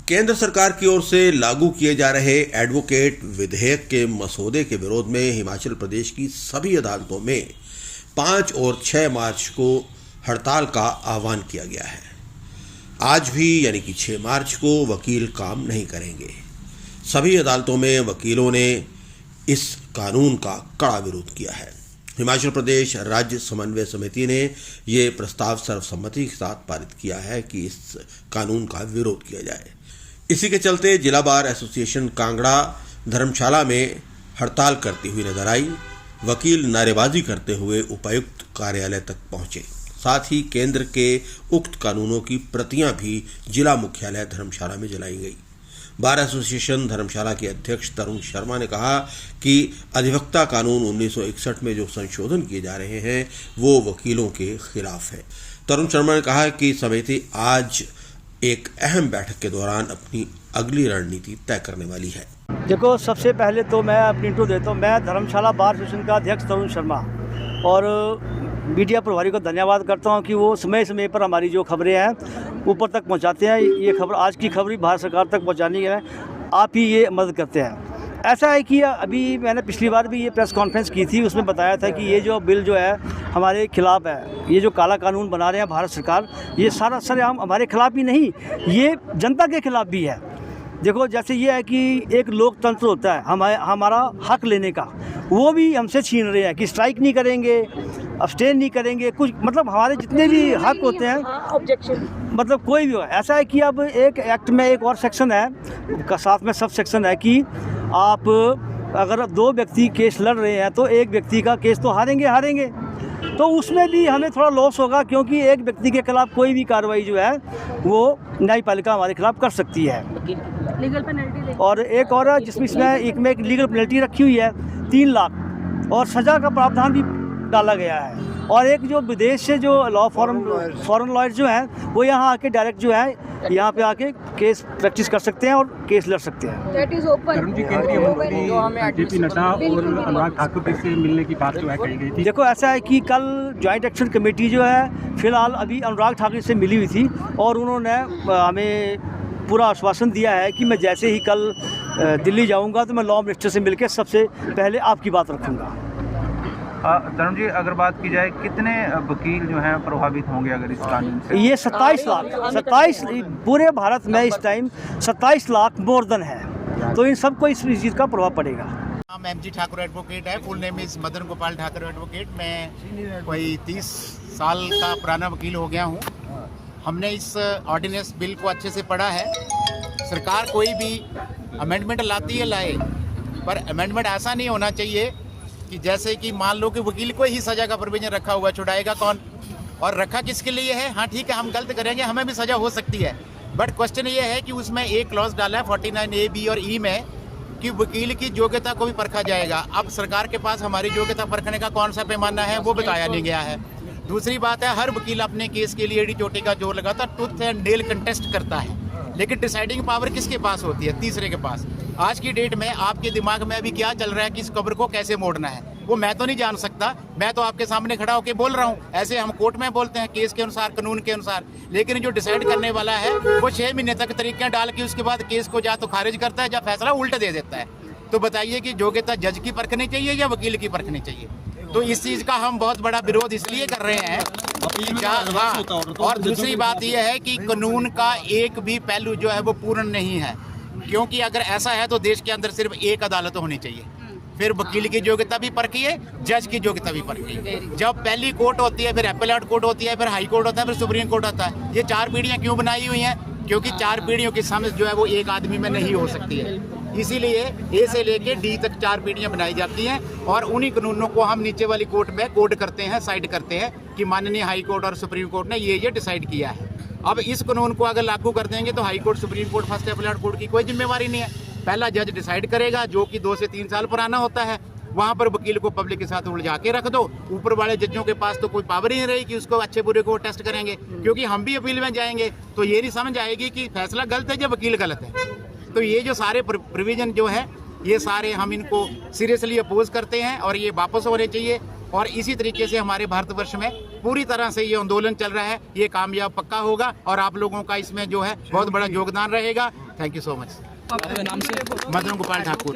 केंद्र सरकार की ओर से लागू किए जा रहे एडवोकेट विधेयक के मसौदे के विरोध में हिमाचल प्रदेश की सभी अदालतों में 5 और 6 मार्च को हड़ताल का आह्वान किया गया है। आज भी यानी कि 6 मार्च को वकील काम नहीं करेंगे। सभी अदालतों में वकीलों ने इस कानून का कड़ा विरोध किया है। हिमाचल प्रदेश राज्य समन्वय समिति ने ये प्रस्ताव सर्वसम्मति के साथ पारित किया है कि इस कानून का विरोध किया जाए। इसी के चलते जिला बार एसोसिएशन कांगड़ा धर्मशाला में हड़ताल करती हुई नजर आई। वकील नारेबाजी करते हुए उपायुक्त कार्यालय तक पहुंचे। साथ ही केंद्र के उक्त कानूनों की प्रतियां भी जिला मुख्यालय धर्मशाला में जलाई गई। बार एसोसिएशन धर्मशाला के अध्यक्ष तरुण शर्मा ने कहा कि अधिवक्ता कानून 1961 में जो संशोधन किए जा रहे हैं वो वकीलों के खिलाफ है। तरुण शर्मा ने कहा कि समिति आज एक अहम बैठक के दौरान अपनी अगली रणनीति तय करने वाली है। देखो, सबसे पहले तो मैं अपनी इंट्रो देता हूँ। मैं धर्मशाला बार एसोसिएशन का अध्यक्ष तरुण शर्मा और मीडिया प्रभारी को धन्यवाद करता हूँ कि वो समय समय पर हमारी जो खबरें हैं ऊपर तक पहुँचाते हैं। ये खबर, आज की खबर भारत सरकार तक पहुँचाने के लिए आप ही ये मदद करते हैं। ऐसा है कि अभी मैंने पिछली बार भी ये प्रेस कॉन्फ्रेंस की थी, उसमें बताया था कि ये जो बिल जो है हमारे खिलाफ है। ये जो काला कानून बना रहे हैं भारत सरकार, ये सारा सरेआम हमारे खिलाफ ही नहीं, ये जनता के खिलाफ भी है। देखो, जैसे ये है कि एक लोकतंत्र होता है, हमारा हक लेने का, वो भी हमसे छीन रहे हैं कि स्ट्राइक नहीं करेंगे, अब्सटेन नहीं करेंगे, कुछ मतलब हमारे जितने भी हक होते हैं, ऑब्जेक्शन मतलब कोई भी हो। ऐसा है कि अब एक एक्ट में एक और सेक्शन है का साथ में सब सेक्शन है कि आप अगर 2 व्यक्ति केस लड़ रहे हैं तो एक व्यक्ति का केस तो हारेंगे, तो उसमें भी हमें थोड़ा लॉस होगा, क्योंकि एक व्यक्ति के खिलाफ कोई भी कार्रवाई जो है वो न्यायपालिका हमारे खिलाफ कर सकती है। लीगल पेनल्टी और एक और जिसमें एक लीगल पेनल्टी रखी हुई है 3 लाख और सज़ा का प्रावधान भी डाला गया है। और एक जो विदेश से जो फॉरेन लॉयर्स जो हैं वो यहाँ आके डायरेक्ट जो है यहाँ पे आके केस प्रैक्टिस कर सकते हैं और केस लड़ सकते हैं। तरुण जी, केंद्रीय मंत्री जेपी नड्डा और अनुराग ठाकुर से मिलने की बात जो है कही गई थी। देखो, ऐसा है कि कल ज्वाइंट एक्शन कमेटी जो है फिलहाल अभी अनुराग ठाकुर से मिली हुई थी और उन्होंने हमें पूरा आश्वासन दिया है कि मैं जैसे ही कल दिल्ली जाऊंगा तो मैं लॉ मिनिस्टर से मिलकर सबसे पहले आपकी बात रखूंगा। तरुण जी, अगर बात की जाए कितने वकील जो हैं प्रभावित होंगे अगर इस कानून से? ये 27 लाख पूरे भारत में इस टाइम 27 लाख मोर देन है, तो इन सबको इस चीज़ का प्रभाव पड़ेगा। नाम MG ठाकुर एडवोकेट है। Full name is Madan Gopal Thakur advocate. मैं कोई 30 साल का पुराना वकील हो गया हूँ। हमने इस ऑर्डिनेंस बिल को अच्छे से पढ़ा है। सरकार कोई भी अमेंडमेंट लाती है लाए, पर अमेंडमेंट ऐसा नहीं होना चाहिए कि जैसे कि मान लो कि वकील को ही सज़ा का प्रोविजन रखा हुआ, छुड़ाएगा कौन और रखा किसके लिए है? हाँ ठीक है, हम गलत करेंगे, हमें भी सज़ा हो सकती है, बट क्वेश्चन ये है कि उसमें एक क्लॉज डाला है 49A, B और E में कि वकील की योग्यता को भी परखा जाएगा। अब सरकार के पास हमारी योग्यता परखने का कौन सा पैमाना है वो बताया नहीं गया है। दूसरी बात है, हर वकील अपने केस के लिए एड़ी चोटी का जोर लगाता, टूथ एंड नेल कंटेस्ट करता है, लेकिन डिसाइडिंग पावर किसके पास होती है? तीसरे के पास। आज की डेट में आपके दिमाग में अभी क्या चल रहा है कि इस खबर को कैसे मोड़ना है, वो मैं तो नहीं जान सकता। मैं तो आपके सामने खड़ा होकर बोल रहा हूँ, ऐसे हम कोर्ट में बोलते हैं केस के अनुसार, कानून के अनुसार, लेकिन जो डिसाइड करने वाला है वो 6 महीने तक तरीके डाल के उसके बाद केस को या तो खारिज करता है या फैसला उल्टा दे देता है। तो बताइए कि योग्यता जज की परखनी चाहिए या वकील की परखनी चाहिए? तो इस चीज़ का हम बहुत बड़ा विरोध इसलिए कर रहे हैं। और दूसरी बात यह है कि कानून का एक भी पहलू जो है वो पूर्ण नहीं है, क्योंकि अगर ऐसा है तो देश के अंदर सिर्फ एक अदालत होनी चाहिए, फिर वकील की योग्यता भी परखिए, जज की योग्यता भी परखिए। जब पहली कोर्ट होती है, फिर एपेलेट कोर्ट होती है, फिर हाई कोर्ट होता है, फिर सुप्रीम कोर्ट होता है। ये 4 पीढ़ियाँ क्यों बनाई हुई हैं? क्योंकि 4 पीढ़ियों की समझ जो है वो एक आदमी में नहीं हो सकती है, इसीलिए A से लेके D तक 4 पीढ़ियाँ बनाई जाती हैं और उन्हीं कानूनों को हम नीचे वाली कोर्ट में कोड करते हैं, साइड करते हैं कि माननीय हाई कोर्ट और सुप्रीम कोर्ट ने ये डिसाइड किया है। अब इस कानून को अगर लागू कर देंगे तो high court, supreme court, first appellate court की कोई जिम्मेवारी नहीं है। पहला जज डिसाइड करेगा, जो कि 2 से 3 साल पुराना होता है। वहाँ पर वकील को पब्लिक के साथ उलझा के रख दो। ऊपर वाले जजों के पास तो कोई पावर ही नहीं रही कि उसको अच्छे बुरे को टेस्ट करेंगे, क्योंकि हम भी अपील में जाएंगे तो ये नहीं समझ आएगी कि फैसला गलत है या वकील गलत है। तो ये जो सारे प्रोविजन जो है ये सारे हम इनको सीरियसली अपोज करते हैं और ये वापस होने चाहिए। और इसी तरीके से हमारे भारतवर्ष में पूरी तरह से ये आंदोलन चल रहा है, ये कामयाब पक्का होगा और आप लोगों का इसमें जो है बहुत बड़ा योगदान रहेगा। Thank you so much. आपका नाम से मदन गोपाल ठाकुर।